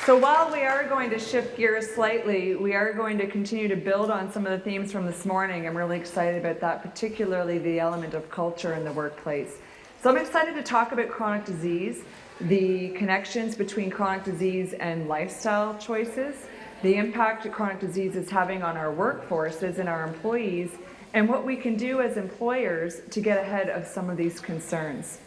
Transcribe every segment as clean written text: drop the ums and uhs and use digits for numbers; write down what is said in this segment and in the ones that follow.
So while we are going to shift gears slightly, we are going to continue to build on some of the themes from this morning. I'm really excited about that, particularly the element of culture in the workplace. So I'm excited to talk about chronic disease, the connections between chronic disease and lifestyle choices, the impact that chronic disease is having on our workforces and our employees, and what we can do as employers to get ahead of some of these concerns.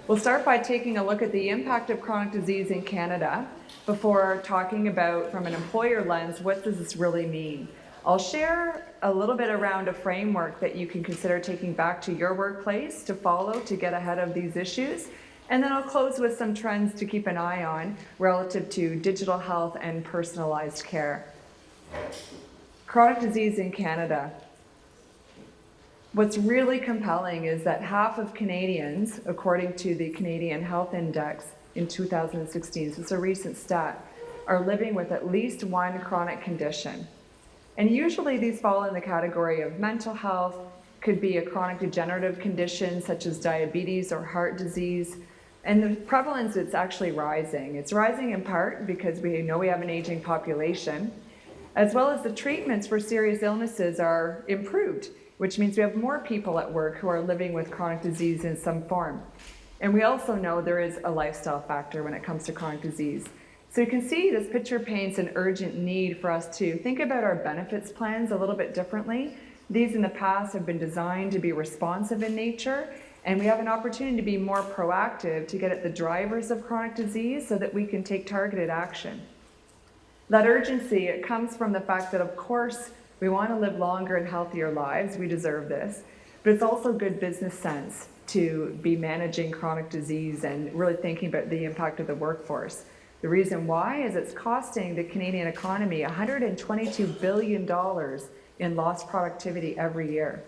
We'll start by taking a look at the impact of chronic disease in Canada before talking about, from an employer lens, what does this really mean? I'll share a little bit around a framework that you can consider taking back to your workplace to follow to get ahead of these issues. And then I'll close with some trends to keep an eye on relative to digital health and personalized care. Chronic disease in Canada. What's really compelling is that half of Canadians, according to the Canadian Health Index in 2016, so it's a recent stat, are living with at least one chronic condition. And usually these fall in the category of mental health, could be a chronic degenerative condition such as diabetes or heart disease. And the prevalence is actually rising. It's rising in part because we know we have an aging population, as well as the treatments for serious illnesses are improved, which means we have more people at work who are living with chronic disease in some form. And we also know there is a lifestyle factor when it comes to chronic disease. So you can see this picture paints an urgent need for us to think about our benefits plans a little bit differently. These in the past have been designed to be responsive in nature, and we have an opportunity to be more proactive to get at the drivers of chronic disease so that we can take targeted action. That urgency, it comes from the fact that, of course, we want to live longer and healthier lives. We deserve this. But it's also good business sense to be managing chronic disease and really thinking about the impact of the workforce. The reason why is it's costing the Canadian economy $122 billion in lost productivity every year.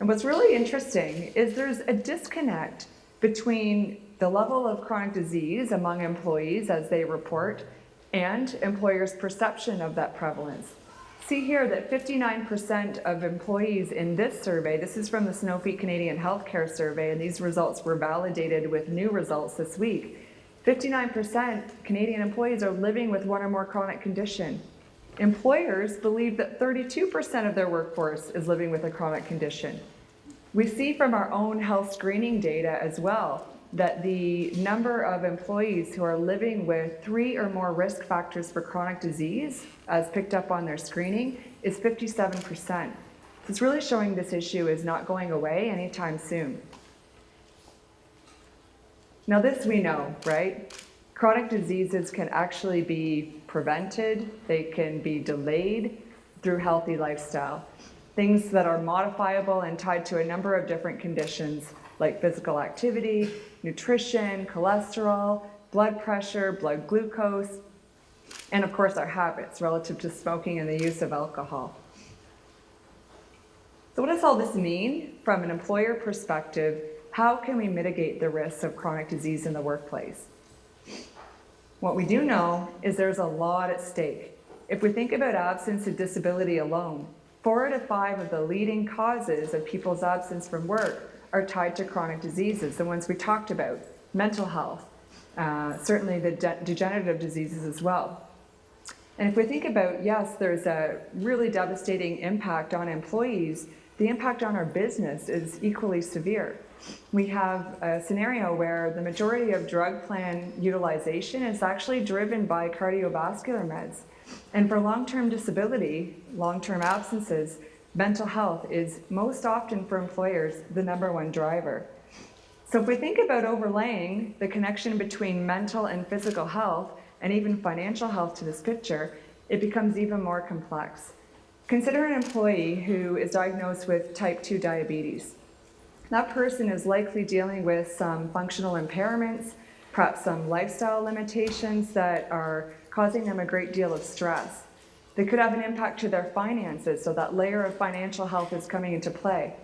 And what's really interesting is there's a disconnect between the level of chronic disease among employees as they report and employers' perception of that prevalence. See here that 59% of employees in this survey, this is from the Sanofi Canadian Healthcare Survey, and these results were validated with new results this week. 59% Canadian employees are living with one or more chronic condition. Employers believe that 32% of their workforce is living with a chronic condition. We see from our own health screening data as well that the number of employees who are living with 3 or more risk factors for chronic disease, as picked up on their screening, is 57%. So it's really showing this issue is not going away anytime soon. Now this we know, right? Chronic diseases can actually be prevented, they can be delayed through healthy lifestyle. Things that are modifiable and tied to a number of different conditions like physical activity, nutrition, cholesterol, blood pressure, blood glucose, and of course our habits relative to smoking and the use of alcohol. So what does all this mean from an employer perspective? How can we mitigate the risks of chronic disease in the workplace? What we do know is there's a lot at stake. If we think about absence and disability alone, 4 out of 5 of the leading causes of people's absence from work are tied to chronic diseases, the ones we talked about, mental health, certainly the degenerative diseases as well. And if we think about, yes, there's a really devastating impact on employees, the impact on our business is equally severe. We have a scenario where the majority of drug plan utilization is actually driven by cardiovascular meds. And for long-term disability, long-term absences, mental health is most often for employers the #1 driver. So if we think about overlaying the connection between mental and physical health and even financial health to this picture, it becomes even more complex. Consider an employee who is diagnosed with type 2 diabetes. That person is likely dealing with some functional impairments, perhaps some lifestyle limitations that are causing them a great deal of stress. They could have an impact to their finances, so that layer of financial health is coming into play.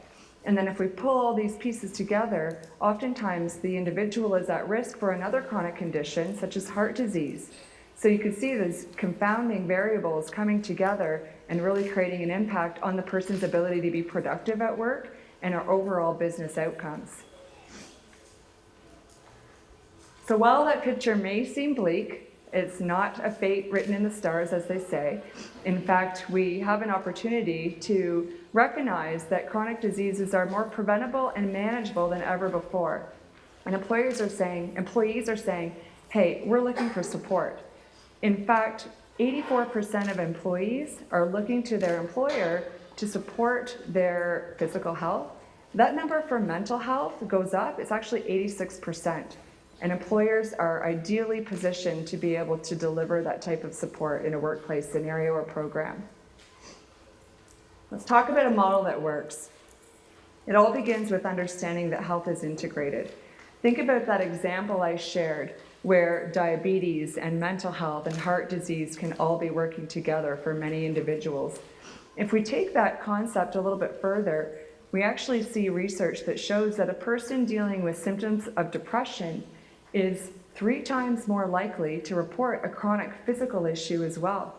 And then if we pull all these pieces together, oftentimes the individual is at risk for another chronic condition, such as heart disease. So you can see these confounding variables coming together and really creating an impact on the person's ability to be productive at work and our overall business outcomes. So while that picture may seem bleak, it's not a fate written in the stars, as they say. In fact, we have an opportunity to recognize that chronic diseases are more preventable and manageable than ever before. And employees are saying, hey, we're looking for support. In fact, 84% of employees are looking to their employer to support their physical health. That number for mental health goes up. It's actually 86%. And employers are ideally positioned to be able to deliver that type of support in a workplace scenario or program. Let's talk about a model that works. It all begins with understanding that health is integrated. Think about that example I shared where diabetes and mental health and heart disease can all be working together for many individuals. If we take that concept a little bit further, we actually see research that shows that a person dealing with symptoms of depression is 3 times more likely to report a chronic physical issue as well.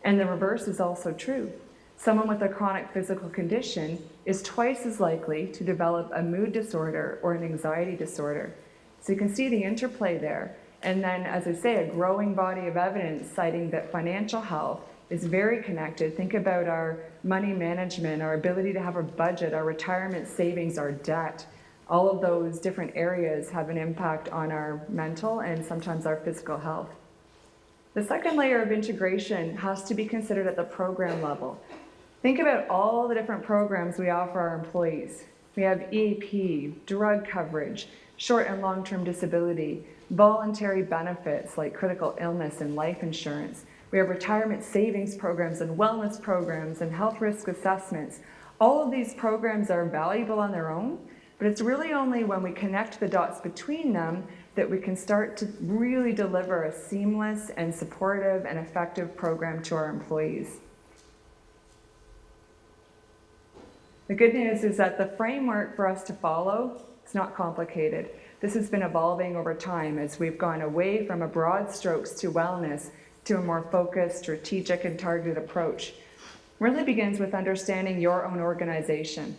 And the reverse is also true. Someone with a chronic physical condition is twice as likely to develop a mood disorder or an anxiety disorder. So you can see the interplay there. And then, as I say, a growing body of evidence citing that financial health is very connected. Think about our money management, our ability to have a budget, our retirement savings, our debt. All of those different areas have an impact on our mental and sometimes our physical health. The second layer of integration has to be considered at the program level. Think about all the different programs we offer our employees. We have EAP, drug coverage, short and long-term disability, voluntary benefits like critical illness and life insurance. We have retirement savings programs and wellness programs and health risk assessments. All of these programs are valuable on their own, but it's really only when we connect the dots between them that we can start to really deliver a seamless and supportive and effective program to our employees. The good news is that the framework for us to follow is not complicated. This has been evolving over time as we've gone away from a broad strokes to wellness to a more focused, strategic, and targeted approach. It really begins with understanding your own organization.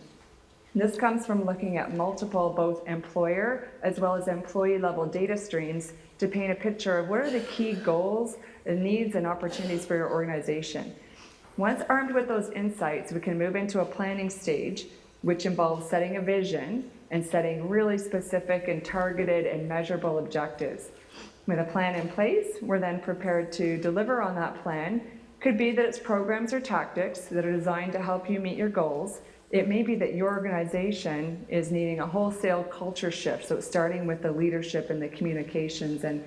This comes from looking at multiple, both employer as well as employee level data streams to paint a picture of what are the key goals, the needs, and opportunities for your organization. Once armed with those insights, we can move into a planning stage, which involves setting a vision and setting really specific and targeted and measurable objectives. With a plan in place, we're then prepared to deliver on that plan. Could be that it's programs or tactics that are designed to help you meet your goals. It may be that your organization is needing a wholesale culture shift, so it's starting with the leadership and the communications and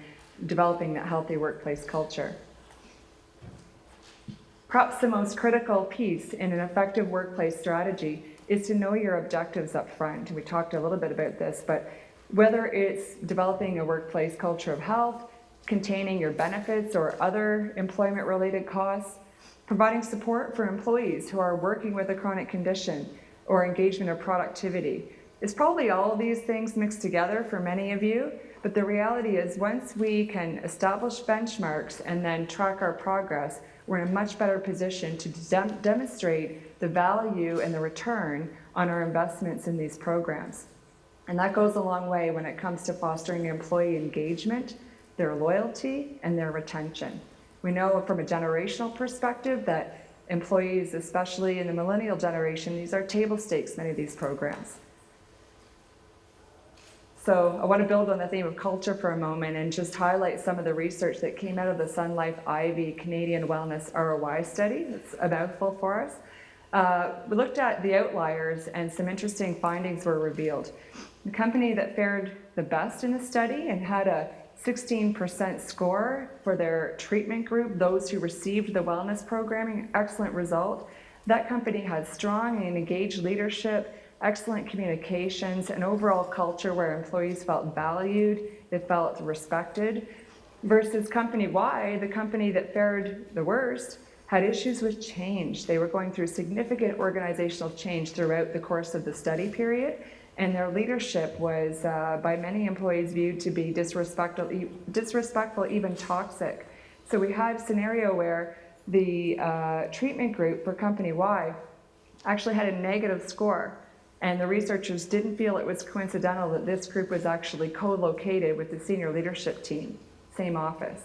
developing that healthy workplace culture. Perhaps the most critical piece in an effective workplace strategy is to know your objectives up front. And we talked a little bit about this, but whether it's developing a workplace culture of health, containing your benefits or other employment-related costs, providing support for employees who are working with a chronic condition, or engagement or productivity. It's probably all of these things mixed together for many of you, but the reality is once we can establish benchmarks and then track our progress, we're in a much better position to demonstrate the value and the return on our investments in these programs. And that goes a long way when it comes to fostering employee engagement, their loyalty, and their retention. We know from a generational perspective that employees, especially in the millennial generation, these are table stakes, many of these programs. So I want to build on the theme of culture for a moment and just highlight some of the research that came out of the Sun Life Ivy Canadian Wellness ROI study. It's a mouthful for us. We looked at the outliers and some interesting findings were revealed. The company that fared the best in the study and had a 16% score for their treatment group, those who received the wellness programming, excellent result. That company had strong and engaged leadership, excellent communications, an overall culture where employees felt valued, they felt respected, versus company Y, the company that fared the worst, had issues with change. They were going through significant organizational change throughout the course of the study period, and their leadership was by many employees viewed to be disrespectful, even toxic. So we had a scenario where the treatment group for company Y actually had a negative score. And the researchers didn't feel it was coincidental that this group was actually co-located with the senior leadership team, same office.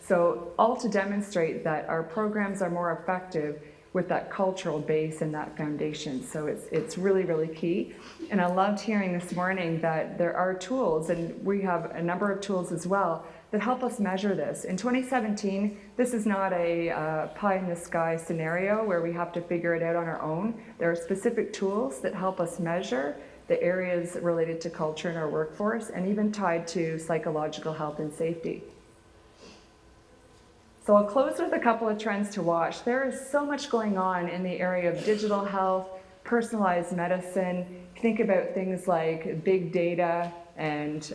So all to demonstrate that our programs are more effective with that cultural base and that foundation. So it's really, really key. And I loved hearing this morning that there are tools, and we have a number of tools as well, that help us measure this. In 2017, this is not a pie in the sky scenario where we have to figure it out on our own. There are specific tools that help us measure the areas related to culture in our workforce and even tied to psychological health and safety. So I'll close with a couple of trends to watch. There is so much going on in the area of digital health, personalized medicine. Think about things like big data and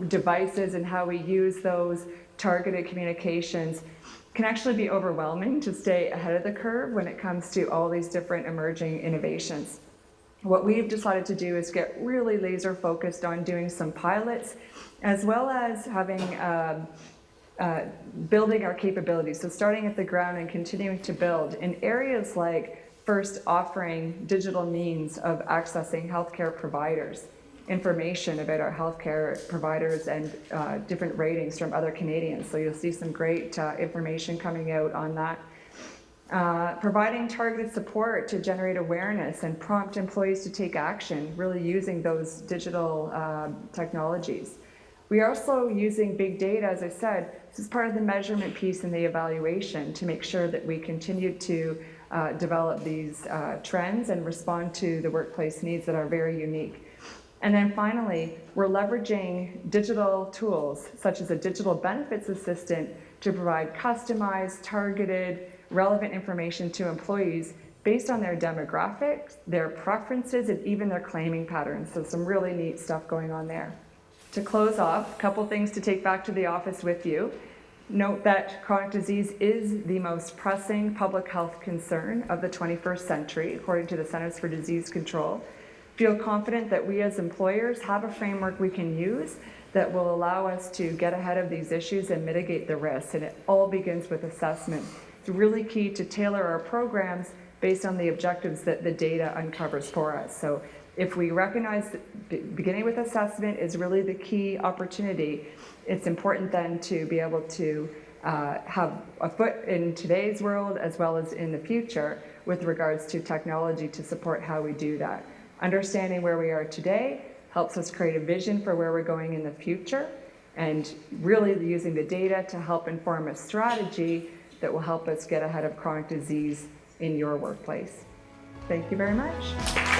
devices and how we use those, targeted communications. Can actually be overwhelming to stay ahead of the curve when it comes to all these different emerging innovations. What we've decided to do is get really laser focused on doing some pilots, as well as having building our capabilities. So starting at the ground and continuing to build in areas like first offering digital means of accessing healthcare providers, information about our healthcare providers and different ratings from other Canadians. So you'll see some great information coming out on that. Providing targeted support to generate awareness and prompt employees to take action, really using those digital technologies. We are also using big data, as I said, this is part of the measurement piece and the evaluation to make sure that we continue to develop these trends and respond to the workplace needs that are very unique. And then finally, we're leveraging digital tools such as a digital benefits assistant to provide customized, targeted, relevant information to employees based on their demographics, their preferences, and even their claiming patterns. So some really neat stuff going on there. To close off, a couple things to take back to the office with you. Note that chronic disease is the most pressing public health concern of the 21st century, according to the Centers for Disease Control. Feel confident that we as employers have a framework we can use that will allow us to get ahead of these issues and mitigate the risks, and it all begins with assessment. It's really key to tailor our programs based on the objectives that the data uncovers for us. So if we recognize that beginning with assessment is really the key opportunity, it's important then to be able to have a foot in today's world as well as in the future with regards to technology to support how we do that. Understanding where we are today helps us create a vision for where we're going in the future, and really using the data to help inform a strategy that will help us get ahead of chronic disease in your workplace. Thank you very much.